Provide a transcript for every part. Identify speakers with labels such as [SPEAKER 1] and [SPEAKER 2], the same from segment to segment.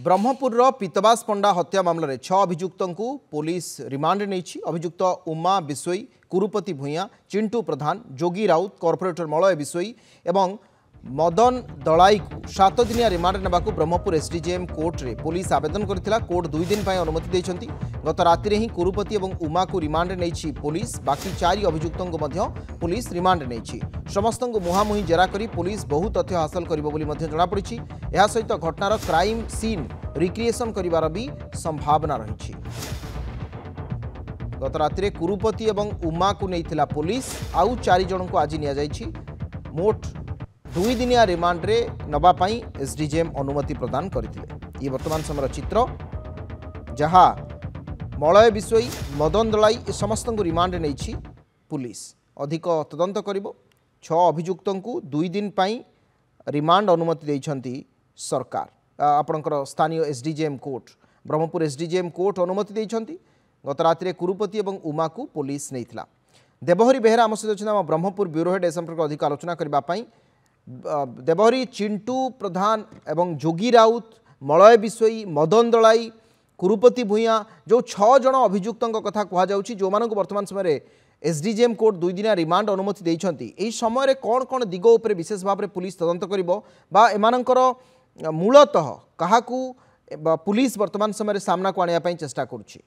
[SPEAKER 1] ब्रह्मपुर पीतवास पंडा हत्या मामलें 6 अभियुक्त पुलिस रिमांड नहीं। अभियुक्त उमा बिश्वई, कुरुपति भूया, चिंटू प्रधान, जोगी राउत, कॉर्पोरेटर मलय बिश्वई एवं मदन दलाई को 7 दिनिया रिमांड नेबाकू ब्रह्मपुर एसडीजेएम कोर्ट रे पुलिस आवेदन करथिला। कोर्ट 2 दिन पर अनुमति देछंती। गत राति रे ही कुरुपति एवं उमा को रिमांड नहीं पुलिस। बाकी 4 अभियुक्तों को मध्य पुलिस रिमांड नहीं। समस्त मुहांमुही जेरा करी पुलिस बहु तथ्य हासिल करिबो बोली मध्य जणा पड़िछि। एहा सहित घटनार क्राइम सीन रिक्रिएशन करिवार भी संभावना रही। गत राति रे कुरुपति एवं उमा को नैथिला पुलिस। आउ 4 जन को आज निया जाइछि। मोट 2 दिनिया रिमांड रे नबा पई एसडीजेएम अनुमति प्रदान करथिले। ये वर्तमान समय चित्र जहाँ मलय बिश्वई, मदन दलाई ए समस्त रिमांड नहीं पुलिस। अधिक तदंत करिबो। 6 अभियुक्तों को 2 दिन पई रिमांड अनुमति देइछंती सरकार। आपणकर स्थानीय SDJM court, Brahmapur SDJM court अनुमति देइछंती। गत राति रे कुरुपति एवं उमा को पुलिस नैथिला। देवहरी बेहेरा आम सहित अच्छा ब्रह्मपुर ब्यूरो हेड ए संपर्क अधिक आलोचना करने। देवहरी, चिंटू प्रधान एवं जोगी राउत, मलय बिश्वई, मदन दलाई, कुरुपति भूया जो 6 जन अभियुक्तों कथा कहुँ, जो मानक वर्तमान समय एसडीजेएम कोर्ट 2 दिनिया रिमांड अनुमति देइछंती। एई समय कौन कौन दिग उपर विशेष भाव में पुलिस तदंत करिबो बा एमानकर मूलतः काहाकू पुलिस वर्तमान समय सामना को आनिया पई चेष्टा करुछि?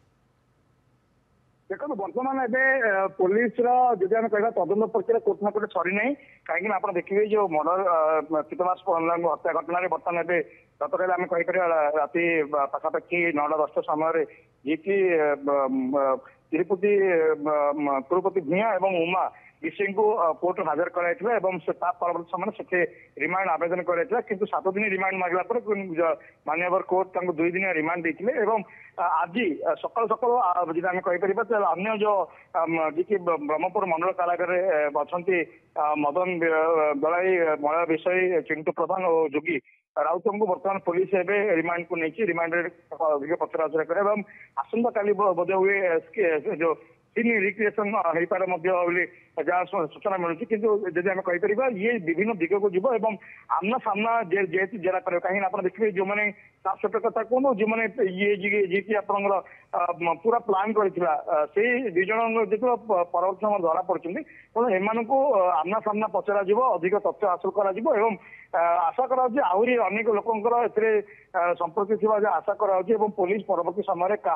[SPEAKER 2] देखो बर्तमान एवं पुलिस जदि आम कह तदंत प्रक्रिया कोर्ट ना कोर्ट सरी ना कहीं आप देखिए जो मर्डर पीतवास हत्या घटना बर्तमान एवं गतकाल आम कहीपर राति पाखापाखि 9:10 समय जी कि तिरुपति कुरुपति भूया एवं उमा विषय को कोर्ट हाजर कराइथिला एवं से परवर्त समय से रिमांड आवेदन कराइथिला। किंतु 7 दिन रिमांड मांगला पर माननीय कोर्ट 2 दिन रिमांड देथिले एवं आज सकाल सकाल जब आम कहीपर अन्य जो जी ब्रह्मपुर मंडल कारागार अच्छा मदन दलाई, मलय विषय, चिंटू प्रधान और जोगी राउत को बर्तमान पुलिस एवं रिमांड को नहीं रिमांड अधिक पचराउचरा करे आसंता काली बोध हुए जो सीन रिक्रिएशन हो पारे जहाँ सूचना मिलूँ। किंतु जब आम कहीपर ये विभिन्न दिग को जीव एवं आमना सामना जेहेतु जेरा कर कहीं आप देखिए जो मैंने साफ सफा कथा कहूँ जो मैंने ये जी कि आप पूरा प्लां कर 2 जन जो परवर्त समय धरा पड़ते तेणु एम आमना सामना पचरा अधिक तथ्य हासिल कर आशा कर आहरी अनेक लोकंर संपर्क थी आशा कर पुलिस परवर्त समय क्या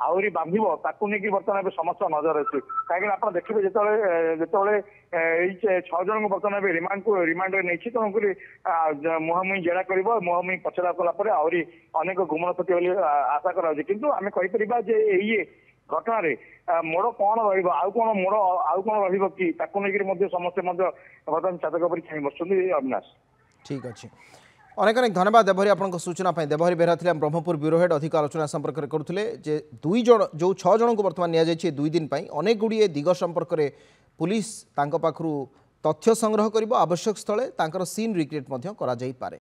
[SPEAKER 2] आहरी बांध ताकू नहीं बर्तमान समस्या नजर अच्छी कहीं आप देखिए जो 6 जन को बर्तमान रिमांड नहीं तेणुक मुहांमुही जेरा कर मुहांमुही पचरा कलापर आहरी अनेक गुमन क्षति आशा कर किंतु आम कहीपर ये घटना मोड़ कौन रहा मोड़ आउ कौन रही समस्ते बर्तमान चातक पर छाई बस अविनाश।
[SPEAKER 1] ठीक अच्छे, अनेक अनेक धन्यवाद देवहरी आपन सूचना। देवहरी बेहरा थे ब्रह्मपुर ब्यूरो हेड अधिक आलोचना संपर्क में करुले। जो 6 जन को बर्तमान नि 2 दिन अनेक गुड़िए दिग संपर्क में पुलिस पाखु तथ्य संग्रह कर आवश्यक स्थले सीन रिक्रिएट करा जाई पारे।